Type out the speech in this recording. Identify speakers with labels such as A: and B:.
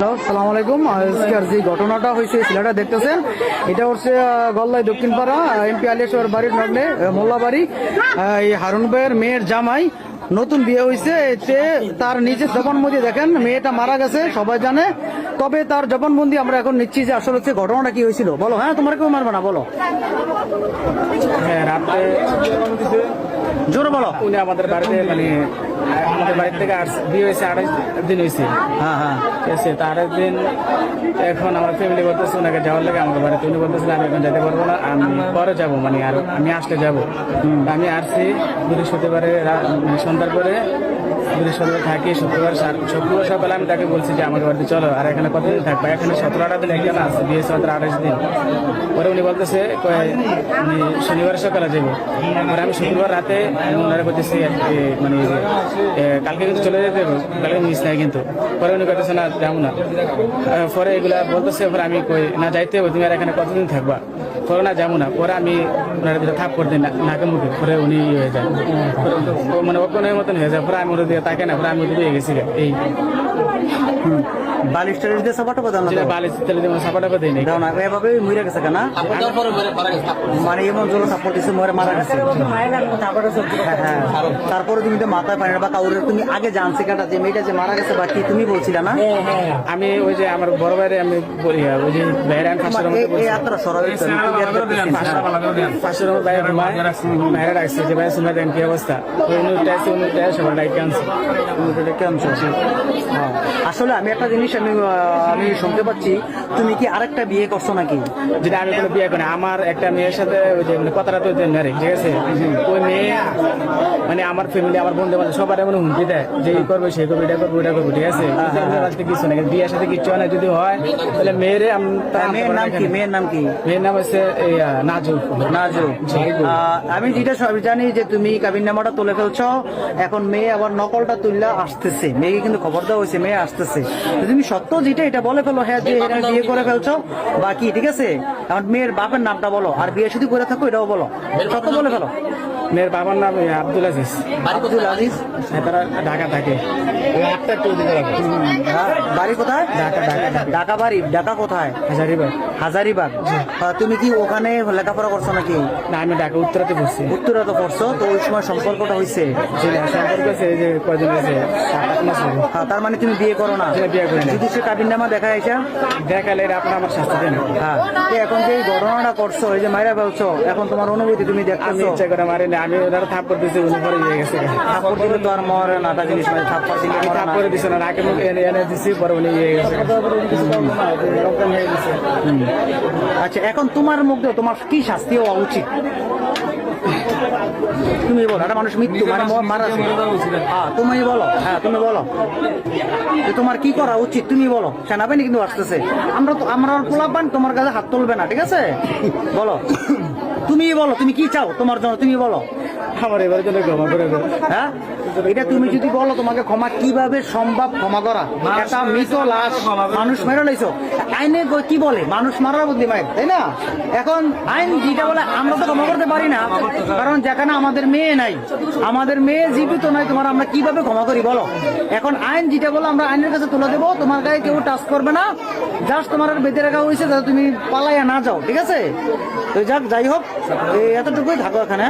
A: আসসালামু আলাইকুম। আজকের যে ঘটনাটা হয়েছে ছেলেটা দেখতেছেন, এটা হচ্ছে গল্লাই দক্ষিণপাড়া এমপি আলিয়াসর বাড়ির নগ্নে মোল্লাবাড়ি। এই হারুন ভাইয়ের মেয়ের জামাই নতুন বিয়ে হয়েছে। এতে তার নিজের জবানবন্দি দেখেন, মেয়েটা মারা গেছে সবাই জানে, তবে তার জবানবন্দি আমরা এখন নিচ্ছি যে আসলে হচ্ছে ঘটনাটা কি হয়েছিল। বলো। হ্যাঁ, তোমার কেউ মারবে না, বলো।
B: হ্যাঁ, রাতে
A: জোরে বলো।
B: উনি আমাদের বাড়িতে আমাদের বাড়ি থেকে বিয়ে হয়েছে 28 দিন হয়েছে।
A: হ্যাঁ হ্যাঁ,
B: ঠিক আছে, তো 28 দিন এখন আমার ফ্যামিলি বলতেছে ওনাকে যাওয়ার লাগে আমাদের বাড়িতে। উনি বলতেছেন আমি এখন যেতে পারবো না, আমি পরে যাবো, আর আমি আসতে যাবো। আমি আসছি বৃহস্পতিবারে সন্ধ্যার পরে, বৃহস্পতিবার থাকি, শুক্রবার সকালে আমি তাকে বলছি যে আমাকে বাড়িতে চলো, আর এখানে কতদিন থাকবো, এখানে 17-18 দিন একজন আছে, বিয়ে 28 দিন। পরে উনি বলতেছে উনি শনিবার সকালে যাবো। পরে আমি শুক্রবার রাতে ওনারা বলতেছি কালকে কিন্তু চলে যেতে হবে, কালকে মিস নাই কিন্তু। পরে উনি বলতেছে না যাবো না। পরে এগুলা বলতেছে, পরে আমি কই না যাইতে হবে, তুমি আর এখানে কতদিন থাকবা। পরে না যাবো না। পরে আমি ওনার ভিতরে থাপ করে দিই নাকে মুখে। পরে উনি হয়ে যায়, অজ্ঞানের মতন হয়ে যায়। পরে আমি ওর দিকে তাকে না, পরে আমি ওদিকে গেছি এই
A: বালিশ টালিশ দিয়ে সাপাটা বাদাম না,
B: বালিশ তেলে দিয়ে সাপাটা দিই নাই।
A: দাও না, এভাবে মরে গেছে কেনা, মানে এমন জোর সাপোর্ট দিচ্ছে, মরে মারা গেছে। হ্যাঁ, তারপরে তুমি তো মাথায় পানি বা কাউরে তুমি আগে জানছি কাটা যে মেয়েটা যে মারা গেছে বা কি তুমি বলছিলা না?
B: আমি ওই যে আমার বড় ভাইরে আমি বলি, ওই যে ভাইরা আমি বাইরে রাখছি যে ভাই শুনে দেন কি অবস্থা। সবার ডাইকে আনছি।
A: আসলে আমি একটা জিনিস আমি শুনতে পাচ্ছি, তুমি কি আরেকটা বিয়ে করছো নাকি?
B: যেটা আমি কোনো বিয়ে করি না। আমার একটা মেয়ের সাথে ওই যে কথাটা তো মেরে, ঠিক আছে, ওই মেয়ে আমার ফ্যামিলি, আমার বন্ধু বান্ধব সবার এমন হুমকি দেয় যে এই করবে, সেই করবে, এটা করবো, ওটা করবো, ঠিক আছে। কিছু না, বিয়ের সাথে কিচ্ছু হয় না। যদি হয় তাহলে মেয়েরে
A: মেয়ের নাম কি? মেয়ের নাম কি?
B: মেয়ের নাম হচ্ছে নাজু।
A: আমি যেটা সবই জানি যে তুমি কাবিন নামাটা তুলে ফেলছো, এখন মেয়ে আবার নকলটা তুললে আসতেছে, মেয়েকে কিন্তু খবর দেওয়া হয়েছে মেয়ে আসতেছে। তুমি সত্য যেটা এটা বলে ফেলো, হ্যাঁ যে বিয়ে করে ফেলছো বাকি, ঠিক আছে। এখন মেয়ের বাপের নামটা বলো, আর বিয়ে শুধু করে থাকো এটাও বলো, সত্য বলে ফেলো।
B: মেয়ের বাবার নাম আব্দুল আজিজ।
A: আব্দুল আজিজ,
B: তারা ঢাকা থাকে।
A: বাড়ি কোথায়? ঢাকা। ঢাকা বাড়ি? ঢাকা কোথায়?
B: হাজারিবাগ।
A: হাজারিবাগ। তুমি কি ওখানে লেখাপড়া করছো নাকি?
B: না, আমি ঢাকা উত্তরাতে পড়ছি।
A: উত্তরাতে পড়ছো, তো ওই সময় সম্পর্কটা হয়েছে?
B: সম্পর্ক আছে যে কয়দিন হয়েছে, 7-8 মাস হবে।
A: তার মানে তুমি বিয়ে করো না?
B: বিয়ে করি না।
A: যদি সে কাবিন নামা দেখা এসে
B: দেখালে আপনার আমার শাস্তি দেন।
A: হ্যাঁ, এখন যে এই ঘটনাটা করছো, এই যে মাইরা ফেলছো, এখন তোমার অনুভূতি তুমি
B: আমি
A: দেখতেছো?
B: ইচ্ছা করে মারি না, আমি ওনারা থাপ করে দিয়েছি, উনি পরে গিয়ে গেছে।
A: থাপ্পড় দিলে তো আর মরে না, তা জিনিস মানে থাপ্পড় দিলে মরে
B: থাপ
A: না।
B: করে দিছে না, নাকে মুখে এনে দিছি, পরে উনি গিয়ে গেছে।
A: আচ্ছা, এখন তোমার মধ্যে তোমার কি শাস্তি হওয়া উচিত তুমি বলো? একটা মানুষ মৃত্যু মানে মারা, হ্যাঁ তুমি বলো। হ্যাঁ তুমি বলো, তোমার কি করা উচিত তুমি বলো। সেনাবাহিনী কিন্তু আসতেছে, আমরা পোলাপান তোমার কাছে হাত তুলবে না, ঠিক আছে? বলো, তুমি বলো, তুমি কি চাও তোমার জন্য, তুমি বলো।
B: আমার এবার জন্য ক্ষমা করে দেবো।
A: হ্যাঁ, এটা তুমি যদি বলো তোমাকে ক্ষমা কিভাবে সম্ভব ক্ষমা করা? একটা মৃত লাশ মানুষ মেরে লাইছো, আইনে কি বলে মানুষ মারার বুদ্ধি মায়ের, তাই না? এখন আইন যেটা বলে আমরা তো ক্ষমা করতে পারি না, কারণ যেখানে আমাদের মেয়ে নাই, আমাদের মেয়ে জীবিত নাই, তোমার আমরা কিভাবে ক্ষমা করি বলো? এখন আইন যেটা বলে আমরা আইনের কাছে তুলে দেবো, তোমার গায়ে কেউ টাচ করবে না, জাস্ট তোমার বেঁধে রাখা হয়েছে যাতে তুমি পালাইয়া না যাও, ঠিক আছে? তো যাই হোক, এতটুকুই থাকো এখানে।